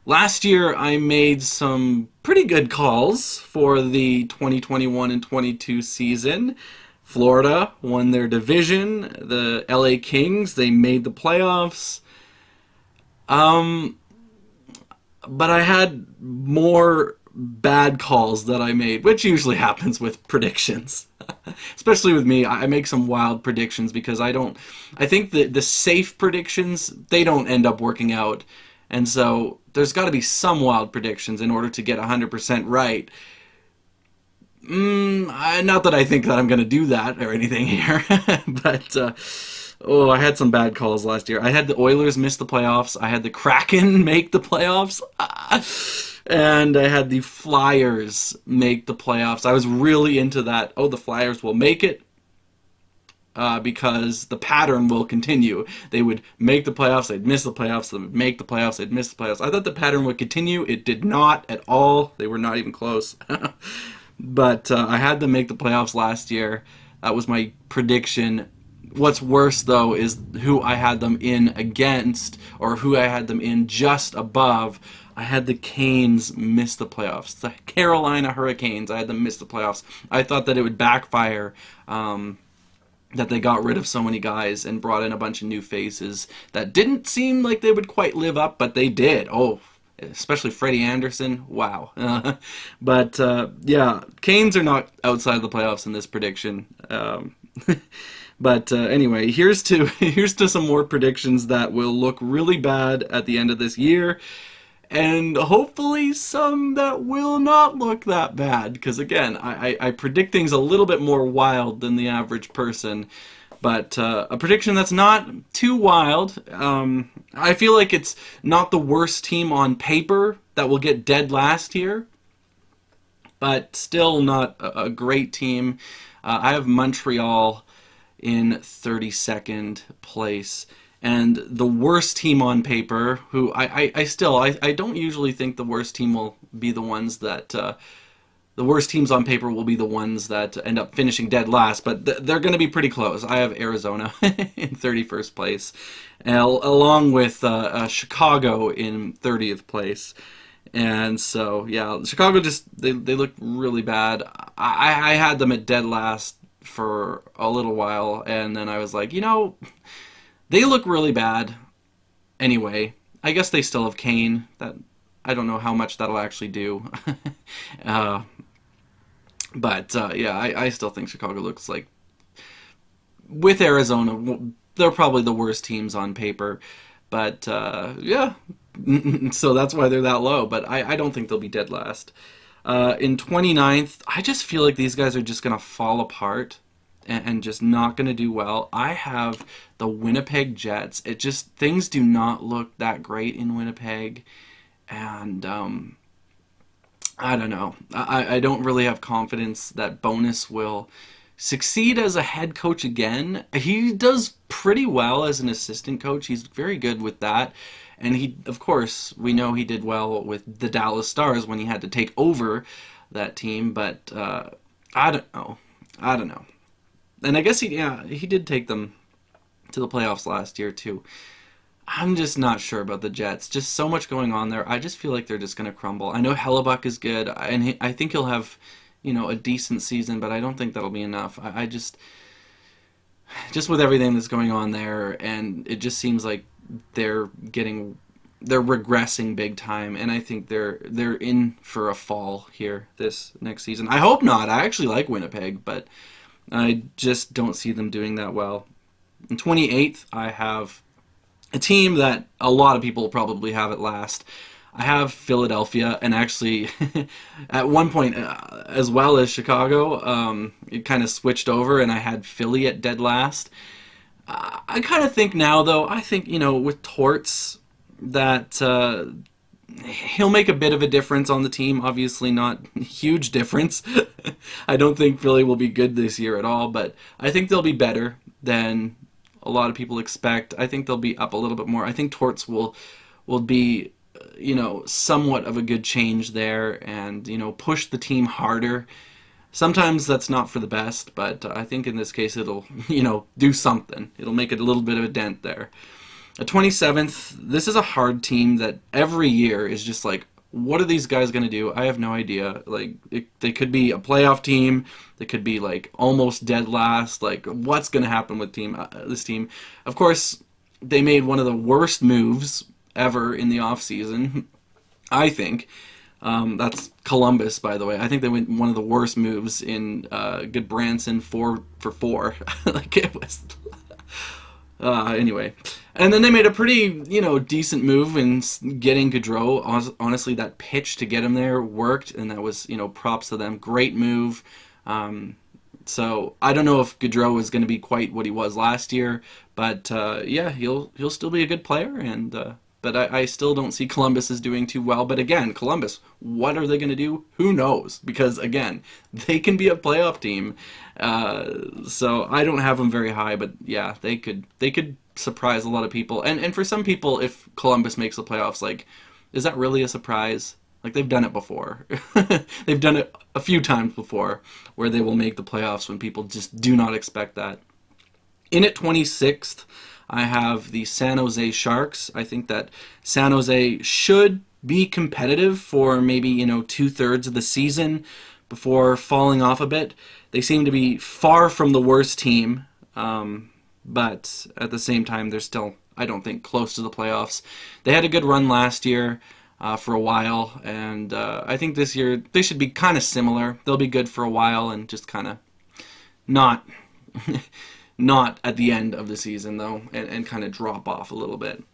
Last year, I made some pretty good calls for the 2021 and 22 season. Florida won their division. The LA Kings, they made the playoffs. Um, but I had more bad calls that I made, which usually happens with predictions. Especially with me, I make some wild predictions because I think that the safe predictions, they don't end up working out. And so there's got to be some wild predictions in order to get 100% right. Not that I think that I'm going to do that or anything here, but I had some bad calls last year. I had the Oilers miss the playoffs. I had the Kraken make the playoffs. And I had the Flyers make the playoffs. I was really into that. Oh, the Flyers will make it because the pattern will continue. They would make the playoffs, they'd miss the playoffs, they would make the playoffs, they'd miss the playoffs. I thought the pattern would continue. It did not at all. They were not even close. But I had them make the playoffs last year. That was my prediction. What's worse, though, is who I had them in against, or who I had them in just above. I had the Canes miss the playoffs. The Carolina Hurricanes, I had them miss the playoffs. I thought that it would backfire, that they got rid of so many guys and brought in a bunch of new faces that didn't seem like they would quite live up, but they did. Oh, especially Freddie Anderson. Wow. But yeah, Canes are not outside the playoffs in this prediction. But anyway, here's to some more predictions that will look really bad at the end of this year, and hopefully some that will not look that bad. Because again, I predict things a little bit more wild than the average person, but a prediction that's not too wild. I feel like it's not the worst team on paper that will get dead last here, but still not a great team. I have Montreal in 32nd place. And the worst team on paper, who I don't usually think the worst team will be the ones that, the worst teams on paper will be the ones that end up finishing dead last, but they're going to be pretty close. I have Arizona in 31st place, along with Chicago in 30th place. And so, yeah, Chicago they look really bad. I had them at dead last for a little while, and then I was like, they look really bad. Anyway, I guess they still have Kane. That I don't know how much that'll actually do. But yeah, I still think Chicago looks like, with Arizona, they're probably the worst teams on paper. But yeah, so that's why they're that low. But I don't think they'll be dead last. In 29th, I just feel like these guys are just going to fall apart and just not going to do well. I have the Winnipeg Jets. Things do not look that great in Winnipeg. And I don't know. I don't really have confidence that Bonus will succeed as a head coach again. He does pretty well as an assistant coach. He's very good with that. And of course, we know he did well with the Dallas Stars when he had to take over that team. But I don't know. And I guess he did take them to the playoffs last year too. I'm just not sure about the Jets. Just so much going on there. I just feel like they're just going to crumble. I know Hellebuck is good, and I think he'll have, a decent season, but I don't think that'll be enough. I just with everything that's going on there, and it just seems like they're regressing big time, and I think they're in for a fall here this next season. I hope not. I actually like Winnipeg, but I just don't see them doing that well. In 28th, I have a team that a lot of people probably have at last. I have Philadelphia, and actually, at one point, as well as Chicago, it kind of switched over, and I had Philly at dead last. I kind of think now, though, with Torts, that he'll make a bit of a difference on the team. Obviously not a huge difference. I don't think Philly will be good this year at all, but I think they'll be better than a lot of people expect. I think they'll be up a little bit more. I think Torts will be, somewhat of a good change there and, push the team harder. Sometimes that's not for the best, but I think in this case it'll, do something. It'll make it a little bit of a dent there. At 27th, this is a hard team that every year is just like, what are these guys going to do? I have no idea. Like, they could be a playoff team. They could be like almost dead last. Like, what's going to happen with this team? Of course, they made one of the worst moves ever in the offseason, I think. That's Columbus, by the way. I think they went one of the worst moves in Goodbranson 4-for-4. Like, it was... anyway. And then they made a pretty, decent move in getting Gaudreau. Honestly, that pitch to get him there worked, and that was, props to them. Great move. So I don't know if Gaudreau is going to be quite what he was last year, but yeah, he'll still be a good player, and but I still don't see Columbus is doing too well. But again, Columbus, what are they going to do? Who knows? Because again, they can be a playoff team. So I don't have them very high, but yeah, they could surprise a lot of people. And for some people, if Columbus makes the playoffs, like, is that really a surprise? Like, they've done it before. They've done it a few times before where they will make the playoffs when people just do not expect that. In at 26th, I have the San Jose Sharks. I think that San Jose should be competitive for maybe, 2/3 of the season before falling off a bit. They seem to be far from the worst team, but at the same time, they're still, I don't think, close to the playoffs. They had a good run last year for a while, and I think this year they should be kind of similar. They'll be good for a while and just kind of not... not at the end of the season, though, and kind of drop off a little bit.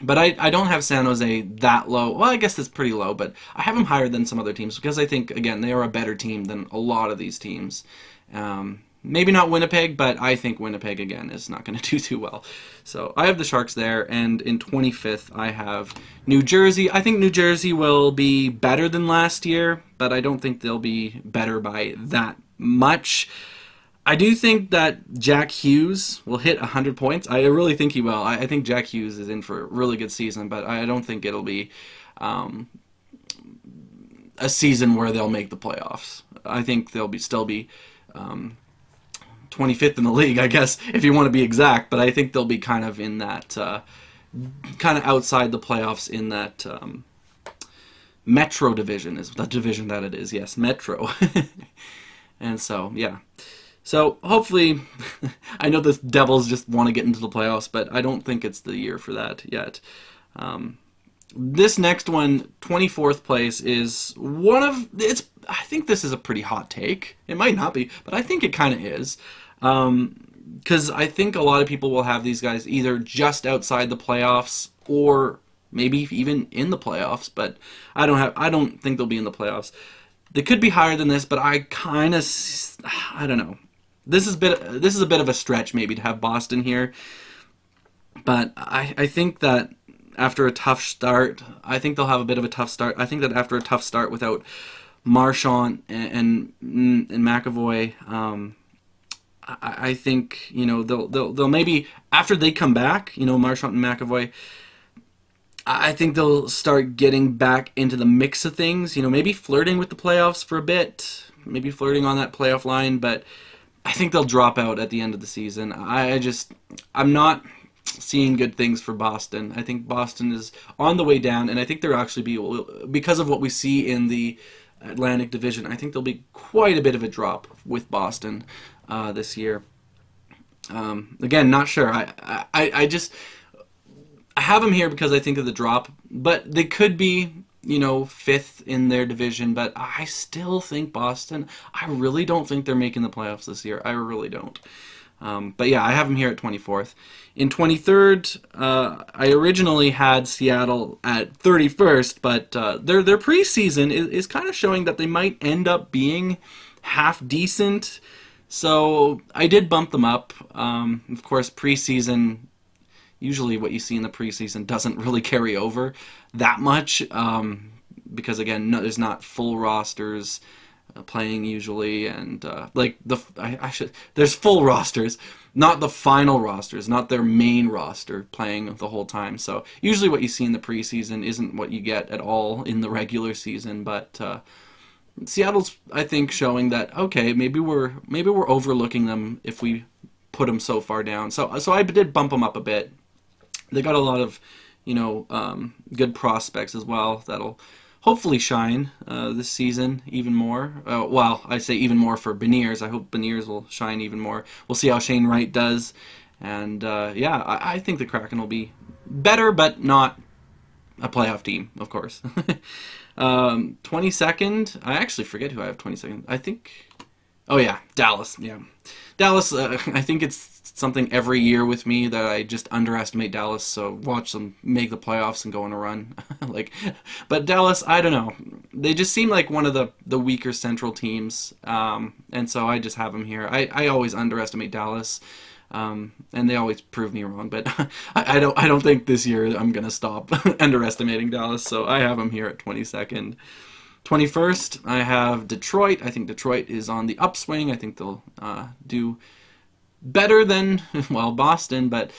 But I don't have San Jose that low. Well, I guess that's pretty low, but I have them higher than some other teams because I think, again, they are a better team than a lot of these teams. Maybe not Winnipeg, but I think Winnipeg, again, is not going to do too well. So I have the Sharks there, and in 25th, I have New Jersey. I think New Jersey will be better than last year, but I don't think they'll be better by that much. I do think that Jack Hughes will hit 100 points. I really think he will. I think Jack Hughes is in for a really good season, but I don't think it'll be a season where they'll make the playoffs. I think they'll still be 25th in the league, I guess, if you want to be exact, but I think they'll be kind of in that, kind of outside the playoffs in that Metro division is the division that it is. Yes, Metro. And so, yeah. So hopefully, I know the Devils just want to get into the playoffs, but I don't think it's the year for that yet. This next one, 24th place, is I think this is a pretty hot take. It might not be, but I think it kind of is. Because I think a lot of people will have these guys either just outside the playoffs or maybe even in the playoffs, but I don't think they'll be in the playoffs. They could be higher than this, but I don't know. This is a bit of a stretch maybe to have Boston here, but I think that after a tough start, I think they'll have a bit of a tough start. I think that after a tough start without Marchand and McAvoy, I think they'll maybe after they come back, Marchand and McAvoy, I think they'll start getting back into the mix of things. Maybe flirting with the playoffs for a bit, maybe flirting on that playoff line, but I think they'll drop out at the end of the season. I'm not seeing good things for Boston. I think Boston is on the way down, and I think they'll actually because of what we see in the Atlantic Division, I think there'll be quite a bit of a drop with Boston this year. Again, not sure. I have them here because I think of the drop, but they could be, fifth in their division, but I still think Boston, I really don't think they're making the playoffs this year. I really don't. But yeah, I have them here at 24th. In 23rd, I originally had Seattle at 31st, but their preseason is kind of showing that they might end up being half decent. So I did bump them up. Of course, preseason, usually what you see in the preseason doesn't really carry over that much because, again, there's not full rosters playing usually, and there's full rosters, not the final rosters, not their main roster playing the whole time. So usually what you see in the preseason isn't what you get at all in the regular season, but Seattle's, I think, showing that okay, maybe we're overlooking them if we put them so far down. So I did bump them up a bit. They got a lot of, good prospects as well that'll hopefully shine this season even more. Well, I say even more for Beniers. I hope Beniers will shine even more. We'll see how Shane Wright does. And yeah, I think the Kraken will be better, but not a playoff team, of course. 22nd, I actually forget who I have 22nd. I think, oh yeah, Dallas. Yeah, Dallas. I think it's something every year with me that I just underestimate Dallas. So watch them make the playoffs and go on a run. But Dallas, I don't know. They just seem like one of the weaker Central teams, and so I just have them here. I always underestimate Dallas. And they always prove me wrong, but I don't think this year I'm gonna stop underestimating Dallas. So I have them here at 22nd. 21st, I have Detroit. I think Detroit is on the upswing. I think they'll do better than, well, Boston, but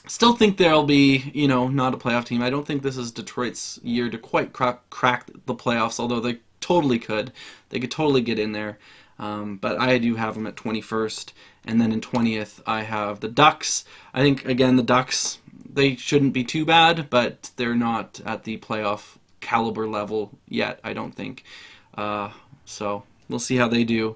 still think they'll be, not a playoff team. I don't think this is Detroit's year to quite crack the playoffs, although they totally could. They could totally get in there. But I do have them at 21st. And then in 20th, I have the Ducks. I think, again, the Ducks, they shouldn't be too bad, but they're not at the playoff caliber level yet, I don't think. So we'll see how they do.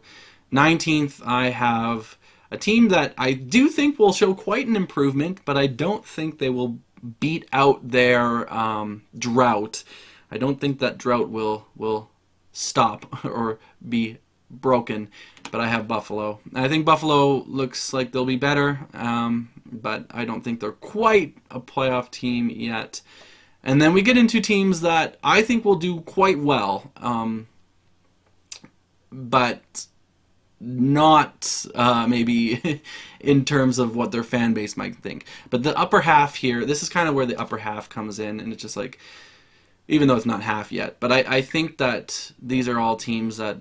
19th, I have a team that I do think will show quite an improvement, but I don't think they will beat out their drought. I don't think that drought will stop or be broken, but I have Buffalo. I think Buffalo looks like they'll be better, but I don't think they're quite a playoff team yet. And then we get into teams that I think will do quite well, but not maybe in terms of what their fan base might think. But the upper half here, this is kind of where the upper half comes in, and it's just like, even though it's not half yet, but I think that these are all teams that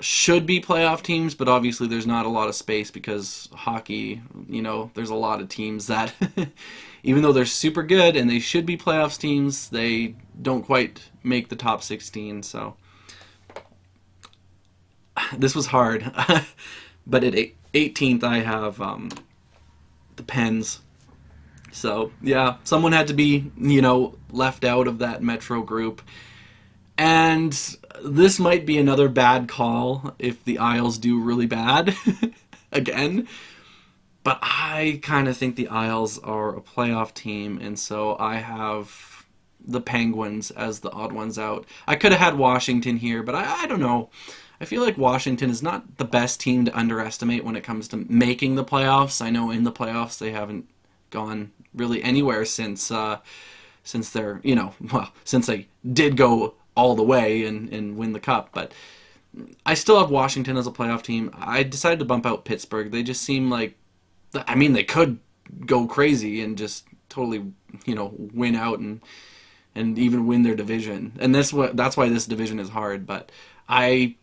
should be playoff teams, but obviously there's not a lot of space because hockey, there's a lot of teams that, even though they're super good and they should be playoffs teams, they don't quite make the top 16. So this was hard. But at 18th, I have the Pens. So yeah, someone had to be, left out of that Metro group. And this might be another bad call if the Isles do really bad again. But I kind of think the Isles are a playoff team, and so I have the Penguins as the odd ones out. I could have had Washington here, but I don't know. I feel like Washington is not the best team to underestimate when it comes to making the playoffs. I know in the playoffs they haven't gone really anywhere since they're, since they did go all the way and win the cup, but I still have Washington as a playoff team. I decided to bump out Pittsburgh. They just seem like, they could go crazy and just totally, win out and even win their division. And that's why this division is hard. But I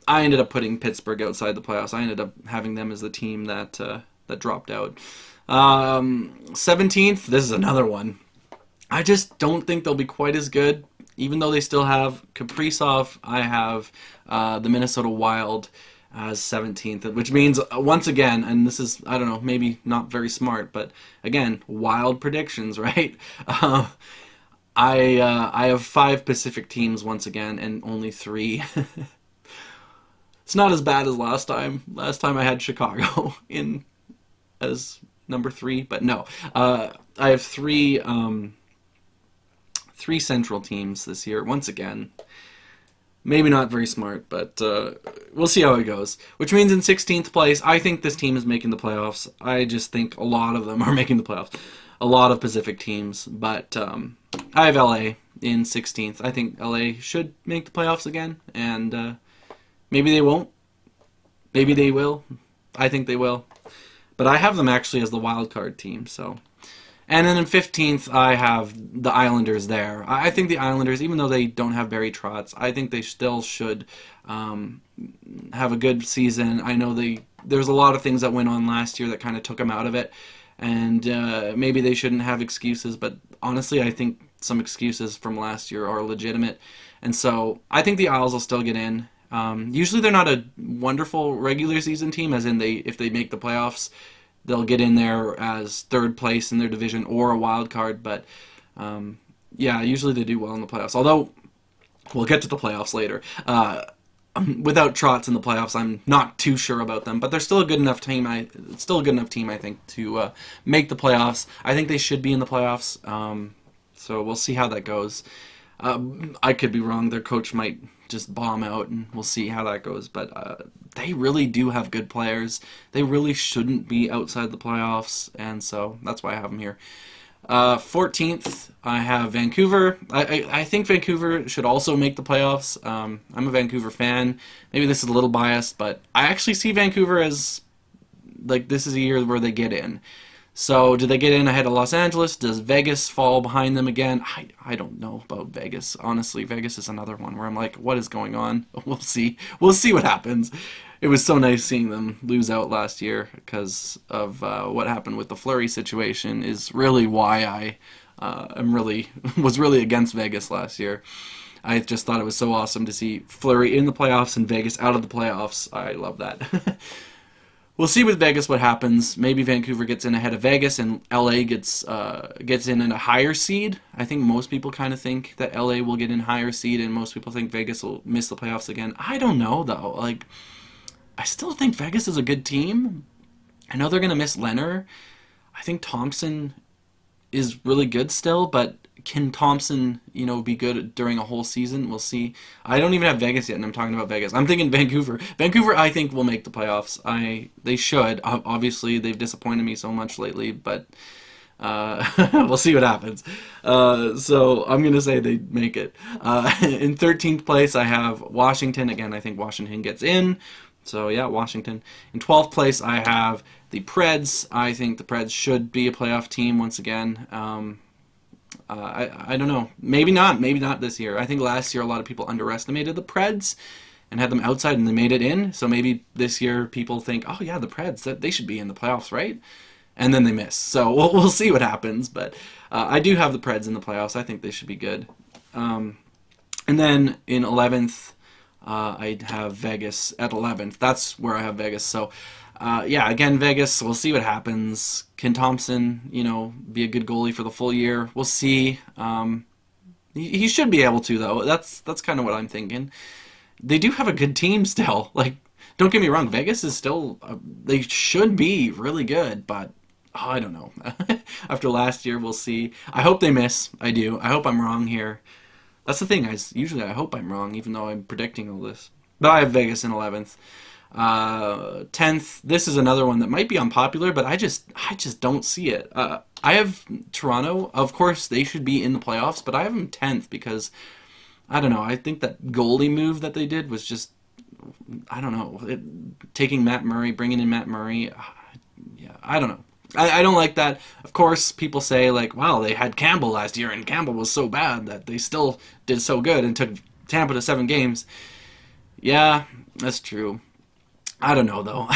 ended up putting Pittsburgh outside the playoffs. I ended up having them as the team that dropped out. 17th, this is another one. I just don't think they'll be quite as good. Even though they still have Kaprizov, I have the Minnesota Wild as 17th, which means, once again, and this is, I don't know, maybe not very smart, but again, wild predictions, right? I have 5 Pacific teams once again, and only 3. It's not as bad as last time. Last time I had Chicago in as number 3, but no. I have 3 Central teams this year, once again. Maybe not very smart, but we'll see how it goes. Which means in 16th place, I think this team is making the playoffs. I just think a lot of them are making the playoffs. A lot of Pacific teams, but I have LA in 16th. I think LA should make the playoffs again, and maybe they won't. Maybe they will. I think they will. But I have them actually as the wild card team, so... And then in 15th, I have the Islanders there. I think the Islanders, even though they don't have Barry Trotz, I think they still should have a good season. I know there's a lot of things that went on last year that kind of took them out of it, and maybe they shouldn't have excuses, but honestly, I think some excuses from last year are legitimate. And so I think the Isles will still get in. Usually they're not a wonderful regular season team, as in if they make the playoffs, they'll get in there as third place in their division or a wild card. But yeah, usually they do well in the playoffs. Although we'll get to the playoffs later. Without Trotz in the playoffs, I'm not too sure about them, but they're still a good enough team. I think, to make the playoffs. I think they should be in the playoffs. So we'll see how that goes. I could be wrong. Their coach might just bomb out, and we'll see how that goes. But they really do have good players. They really shouldn't be outside the playoffs, and so that's why I have them here. 14th, I have Vancouver. I think Vancouver should also make the playoffs. I'm a Vancouver fan. Maybe this is a little biased, but I actually see Vancouver as, like, this is a year where they get in. So, do they get in ahead of Los Angeles? Does Vegas fall behind them again? I don't know about Vegas. Honestly, Vegas is another one where I'm like, what is going on? We'll see. We'll see what happens. It was so nice seeing them lose out last year because of what happened with the Fleury situation is really why I was really against Vegas last year. I just thought it was so awesome to see Fleury in the playoffs and Vegas out of the playoffs. I love that. We'll see with Vegas what happens. Maybe Vancouver gets in ahead of Vegas and LA gets in a higher seed. I think most people kind of think that LA will get in higher seed, and most people think Vegas will miss the playoffs again. I don't know, though. Like, I still think Vegas is a good team. I know they're going to miss Leonard. I think Thompson is really good still, but can Thompson, be good during a whole season? We'll see. I don't even have Vegas yet, and I'm talking about Vegas. I'm thinking Vancouver. Vancouver, I think, will make the playoffs. They should. Obviously, they've disappointed me so much lately, but we'll see what happens. So I'm going to say they make it. In 13th place, I have Washington. Again, I think Washington gets in. So, yeah, Washington. In 12th place, I have the Preds. I think the Preds should be a playoff team once again. I don't know. Maybe not. Maybe not this year. I think last year a lot of people underestimated the Preds and had them outside, and they made it in. So maybe this year people think, oh, yeah, the Preds, they should be in the playoffs, right? And then they miss. So we'll see what happens. But I do have the Preds in the playoffs. I think they should be good. And then in 11th, I'd have Vegas at 11th. That's where I have Vegas. So, yeah, again, Vegas, we'll see what happens. Can Thompson, be a good goalie for the full year? We'll see. He should be able to, though. That's kind of what I'm thinking. They do have a good team still. Like, don't get me wrong, Vegas is still, they should be really good, but I don't know. After last year, we'll see. I hope they miss. I do. I hope I'm wrong here. That's the thing, guys. Usually I hope I'm wrong, even though I'm predicting all this. But I have Vegas in 11th. 10th, this is another one that might be unpopular, but I just don't see it. I have Toronto. Of course, they should be in the playoffs, but I have them 10th because, I don't know, I think that goalie move that they did was just, I don't know, taking Matt Murray, bringing in Matt Murray, yeah, I don't know. I don't like that. Of course, people say, like, wow, they had Campbell last year, and Campbell was so bad that they still did so good and took Tampa to 7 games. Yeah, that's true. I don't know, though.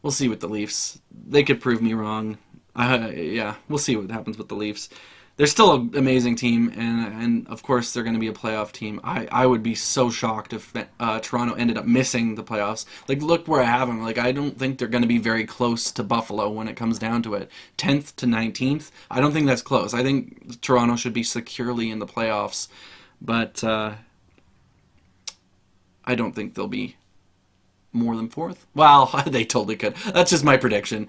We'll see with the Leafs. They could prove me wrong. Yeah, we'll see what happens with the Leafs. They're still an amazing team, and of course they're going to be a playoff team. I would be so shocked if Toronto ended up missing the playoffs. Like, look where I have them. Like, I don't think they're going to be very close to Buffalo when it comes down to it. 10th to 19th, I don't think that's close. I think Toronto should be securely in the playoffs, but I don't think they'll be more than 4th? Well, they totally could. That's just my prediction.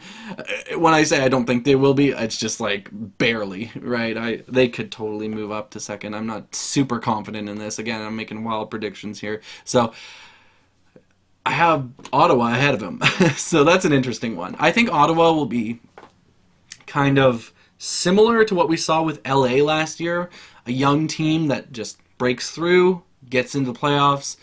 When I say I don't think they will be, it's just like barely, right? They could totally move up to 2nd. I'm not super confident in this. Again, I'm making wild predictions here. So I have Ottawa ahead of them. So that's an interesting one. I think Ottawa will be kind of similar to what we saw with LA last year. A young team that just breaks through, gets into the playoffs.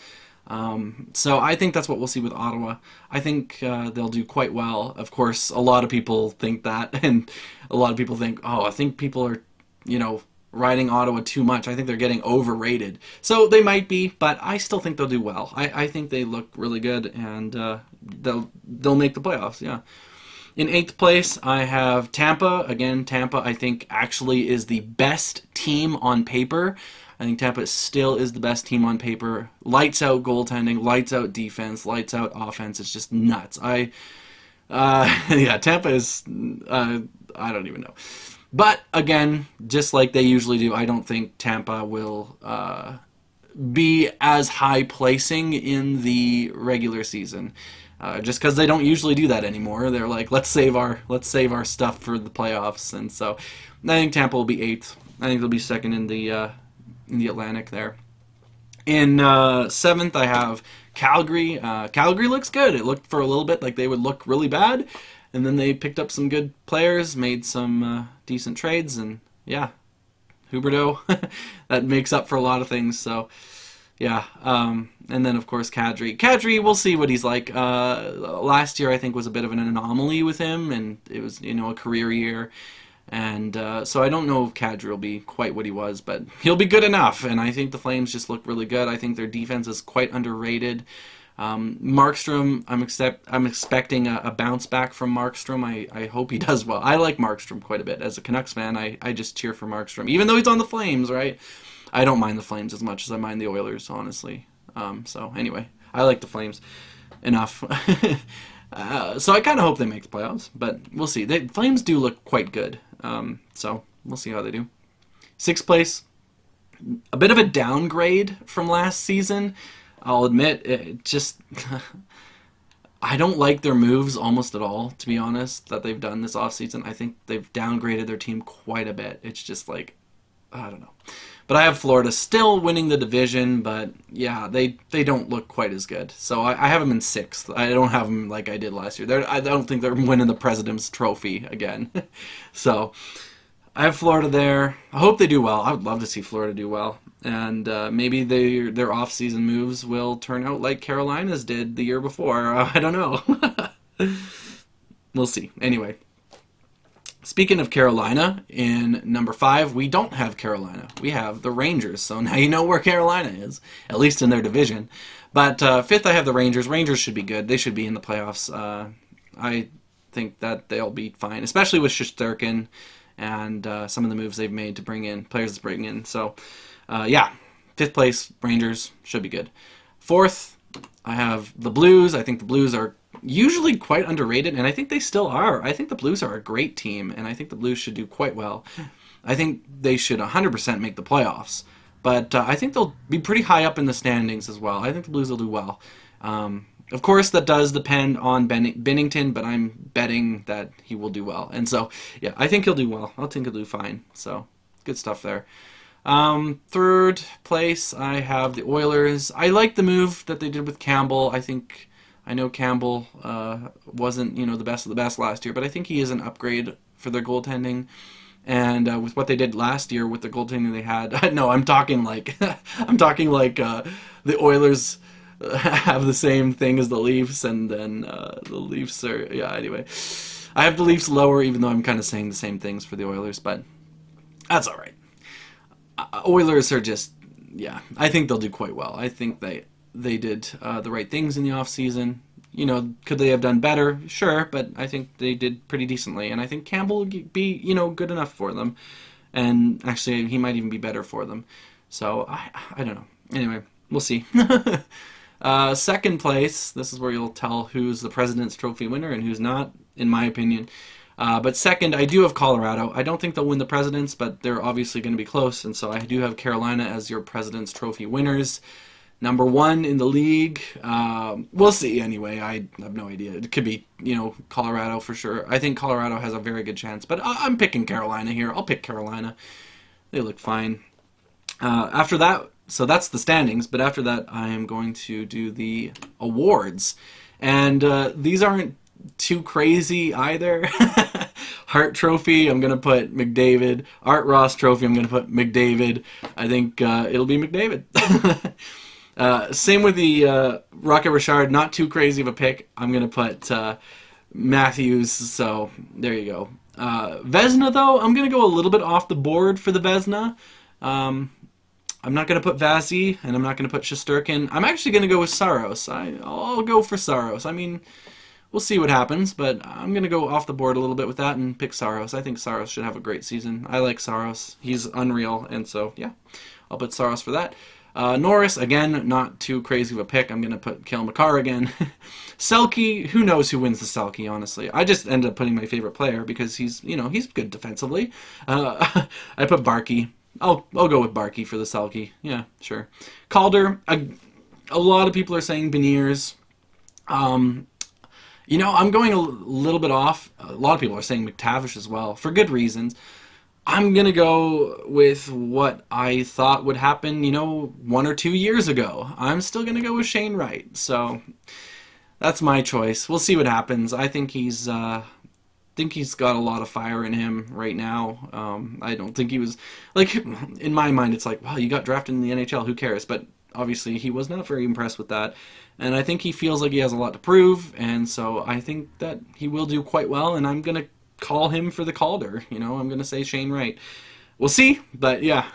So I think that's what we'll see with Ottawa. I think they'll do quite well. Of course, a lot of people think that, and a lot of people think, oh, I think people are, riding Ottawa too much. I think they're getting overrated. So they might be, but I still think they'll do well. I think they look really good, and they'll make the playoffs, yeah. In 8th place, I have Tampa. Again, Tampa, I think, actually is the best team on paper. I think Tampa still is the best team on paper. Lights out goaltending, lights out defense, lights out offense. It's just nuts. Yeah, Tampa is. I don't even know. But again, just like they usually do, I don't think Tampa will be as high placing in the regular season. Just because they don't usually do that anymore, they're like, let's save our stuff for the playoffs, and so I think Tampa will be eighth. I think they'll be second in the Atlantic there. In seventh, I have Calgary. Calgary looks good. It looked for a little bit like they would look really bad, and then they picked up some good players, made some decent trades, and yeah, Huberdeau, that makes up for a lot of things. So yeah, and then of course Kadri. Kadri, we'll see what he's like. Last year I think was a bit of an anomaly with him, and it was a career year. And so I don't know if Kadri will be quite what he was, but he'll be good enough. And I think the Flames just look really good. I think their defense is quite underrated. Markstrom, I'm expecting a bounce back from Markstrom. I hope he does well. I like Markstrom quite a bit. As a Canucks fan, I just cheer for Markstrom. Even though he's on the Flames, right? I don't mind the Flames as much as I mind the Oilers, honestly. So anyway, I like the Flames enough. So I kind of hope they make the playoffs, but we'll see. The Flames do look quite good. So we'll see how they do. Sixth place, a bit of a downgrade from last season. I'll admit, it just I don't like their moves almost at all, to be honest, that they've done this offseason. I think they've downgraded their team quite a bit. It's just like, I don't know. But I have Florida still winning the division, but yeah, they don't look quite as good. So I have them in sixth. I don't have them like I did last year. I don't think they're winning the President's Trophy again. So I have Florida there. I hope they do well. I would love to see Florida do well. And maybe their off-season moves will turn out like Carolina's did the year before. I don't know. We'll see. Anyway. Speaking of Carolina, in number 5, we don't have Carolina. We have the Rangers. So now you know where Carolina is, at least in their division. But fifth, I have the Rangers. Rangers should be good. They should be in the playoffs. I think that they'll be fine, especially with Shesterkin and some of the moves they've made to bring in players to bring in. So, yeah, fifth place, Rangers should be good. Fourth, I have the Blues. I think the Blues are usually quite underrated, and I think they still are. I think the Blues are a great team, and I think the Blues should do quite well. I think they should 100% make the playoffs, but I think they'll be pretty high up in the standings as well. I think the Blues will do well. Of course, that does depend on Binnington, but I'm betting that he will do well. And so, yeah, I think he'll do well. I think he'll do fine. So, good stuff there. Third place, I have the Oilers. I like the move that they did with Campbell. I know Campbell wasn't, the best of the best last year, but I think he is an upgrade for their goaltending. And with what they did last year with the goaltending they had, no, I'm talking like the Oilers have the same thing as the Leafs, and then the Leafs are, yeah, anyway. I have the Leafs lower, even though I'm kind of saying the same things for the Oilers, but that's all right. Oilers are just, yeah, I think they'll do quite well. I think they did the right things in the offseason. Could they have done better? Sure, but I think they did pretty decently, and I think Campbell would be, good enough for them, and actually he might even be better for them. So, I don't know. Anyway, we'll see. Second place, this is where you'll tell who's the President's Trophy winner and who's not, in my opinion. But second, I do have Colorado. I don't think they'll win the President's, but they're obviously going to be close, and so I do have Carolina as your President's Trophy winners. Number 1 in the league, we'll see anyway. I have no idea. It could be, Colorado for sure. I think Colorado has a very good chance, but I'm picking Carolina here. I'll pick Carolina. They look fine. After that, so that's the standings, but after that I am going to do the awards. And these aren't too crazy either. Hart Trophy, I'm going to put McDavid. Art Ross Trophy, I'm going to put McDavid. I think it'll be McDavid. Same with the Rocket Richard, not too crazy of a pick. I'm going to put Matthews, so there you go. Vezina, though, I'm going to go a little bit off the board for the Vezina. I'm not going to put Vasi, and I'm not going to put Shesterkin. I'm actually going to go with Saros. I'll go for Saros. I mean, we'll see what happens, but I'm going to go off the board a little bit with that and pick Saros. I think Saros should have a great season. I like Saros. He's unreal, and so, yeah, I'll put Saros for that. Norris, again, not too crazy of a pick. I'm going to put Cale Makar again. Selke, who knows who wins the Selke, honestly. I just ended up putting my favorite player because he's good defensively. I put Barkey. I'll go with Barkey for the Selke. Yeah, sure. Calder, a lot of people are saying Beniers. I'm going a little bit off. A lot of people are saying McTavish as well, for good reasons. I'm going to go with what I thought would happen, 1 or 2 years ago. I'm still going to go with Shane Wright. So that's my choice. We'll see what happens. I think he's got a lot of fire in him right now. I don't think he was, like, in my mind, it's like, well, you got drafted in the NHL, who cares? But obviously he was not very impressed with that. And I think he feels like he has a lot to prove, and so I think that he will do quite well, and I'm going to call him for the Calder. I'm going to say Shane Wright. We'll see, but yeah.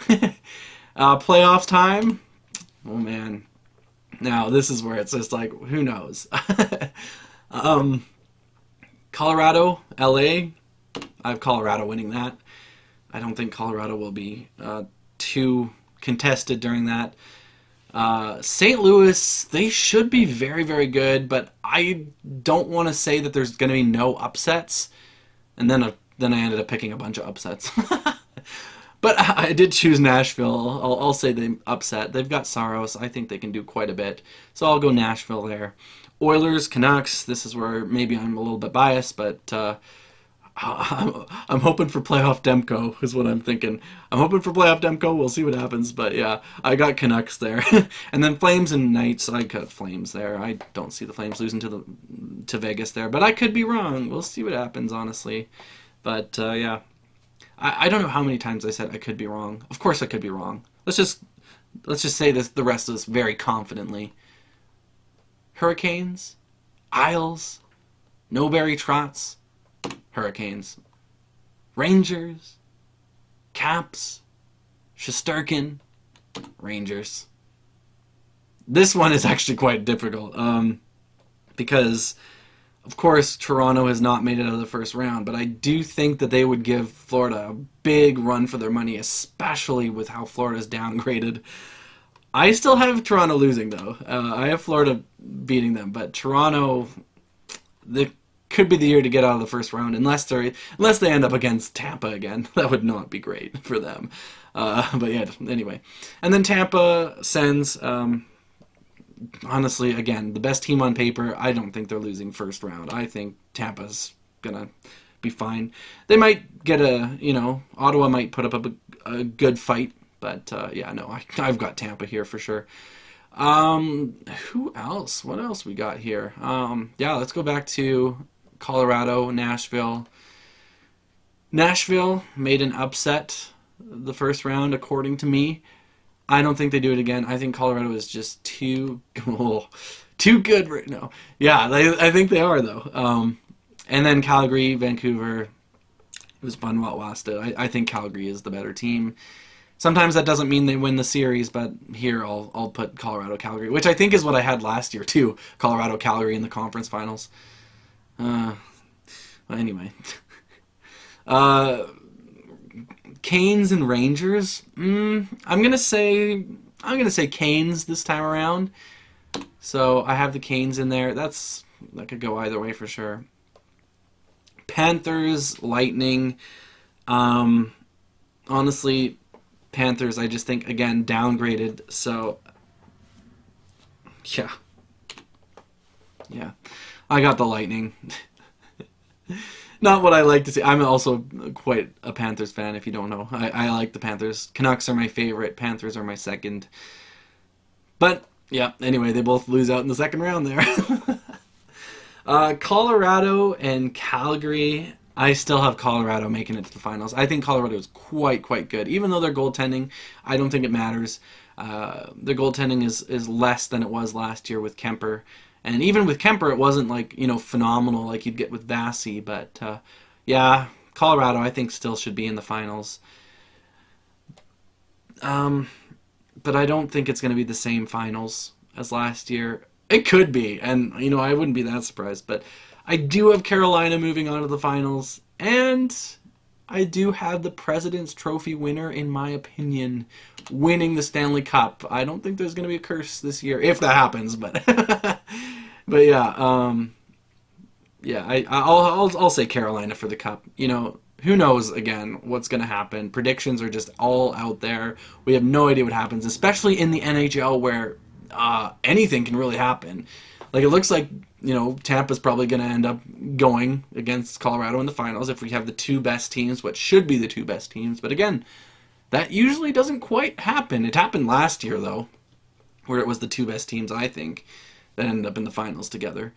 Playoffs time. Oh, man. Now, this is where it's just like, who knows? Colorado, LA. I have Colorado winning that. I don't think Colorado will be too contested during that. St. Louis, they should be very, very good, but I don't want to say that there's going to be no upsets. And then I ended up picking a bunch of upsets. But I did choose Nashville. I'll say they upset. They've got Saros. I think they can do quite a bit. So I'll go Nashville there. Oilers, Canucks. This is where maybe I'm a little bit biased, but I'm hoping for playoff Demko is what I'm thinking. I'm hoping for playoff Demko. We'll see what happens. But yeah, I got Canucks there. And then Flames and Knights. I got Flames there. I don't see the Flames losing to Vegas there. But I could be wrong. We'll see what happens, honestly. But yeah. I don't know how many times I said I could be wrong. Of course I could be wrong. Let's just say this, the rest of this very confidently. Hurricanes, Isles, No-Berry Trotz, Hurricanes. Rangers, Caps, Shesterkin, Rangers. This one is actually quite difficult because, of course, Toronto has not made it out of the first round, but I do think that they would give Florida a big run for their money, especially with how Florida's downgraded. I still have Toronto losing, though. I have Florida beating them, but Toronto, they could be the year to get out of the first round, unless they end up against Tampa again. That would not be great for them. But yeah, anyway. And then Tampa sends... honestly, again, the best team on paper. I don't think they're losing first round. I think Tampa's gonna be fine. They might get Ottawa might put up a good fight, but yeah, no, I've got Tampa here for sure. Who else? What else we got here? Yeah, let's go back to Colorado, Nashville. Nashville made an upset the first round, according to me. I don't think they do it again. I think Colorado is just too good right now. Yeah, I think they are, though. And then Calgary, Vancouver. It was fun while it lasted. I think Calgary is the better team. Sometimes that doesn't mean they win the series, but here I'll put Colorado, Calgary, which I think is what I had last year, too. Colorado, Calgary in the conference finals. Well, anyway. Canes and Rangers. I'm gonna say Canes this time around. So I have the Canes in there. That could go either way for sure. Panthers, Lightning. Honestly, Panthers, I just think, again, downgraded. So yeah, I got the Lightning. Not what I like to see. I'm also quite a Panthers fan, if you don't know. I like the Panthers. Canucks are my favorite. Panthers are my second. But, yeah, anyway, they both lose out in the second round there. Colorado and Calgary. I still have Colorado making it to the finals. I think Colorado is quite good. Even though their goaltending, I don't think it matters. Their goaltending is less than it was last year with Kemper. And even with Kemper, it wasn't phenomenal like you'd get with Vasi. But yeah, Colorado, I think, still should be in the finals. But I don't think it's going to be the same finals as last year. It could be, and I wouldn't be that surprised. But I do have Carolina moving on to the finals, and I do have the President's Trophy winner, in my opinion, winning the Stanley Cup. I don't think there's going to be a curse this year, if that happens, but but yeah, I'll say Carolina for the Cup. You know, who knows again what's going to happen. Predictions are just all out there. We have no idea what happens, especially in the NHL where anything can really happen. Like, it looks like, you know, Tampa's probably going to end up going against Colorado in the finals if we have the two best teams, what should be the two best teams. But again, that usually doesn't quite happen. It happened last year, though, where it was the two best teams, I think, that ended up in the finals together.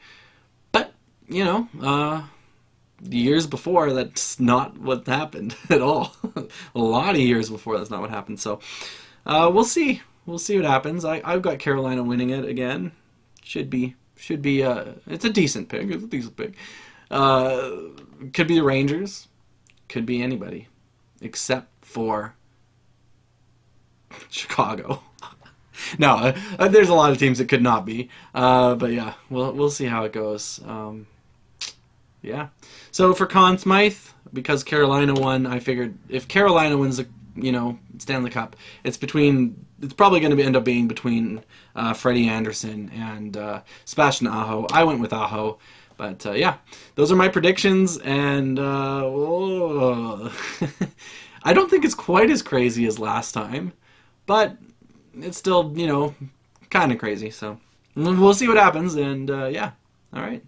But, you know, the years before, that's not what happened at all. A lot of years before, that's not what happened. So, we'll see. We'll see what happens. I've got Carolina winning it again. Should be, it's a decent pick. It's a decent pick. Could be the Rangers. Could be anybody. Except for Chicago. No, there's a lot of teams it could not be. But yeah, we'll see how it goes. Yeah. So for Conn Smythe, because Carolina won, I figured if Carolina wins the, you know, Stanley Cup, it's probably going to end up being between Freddie Anderson and Sebastian Aho. I went with Aho. But yeah, those are my predictions, and I don't think it's quite as crazy as last time, but it's still, you know, kind of crazy. So we'll see what happens, and yeah, all right.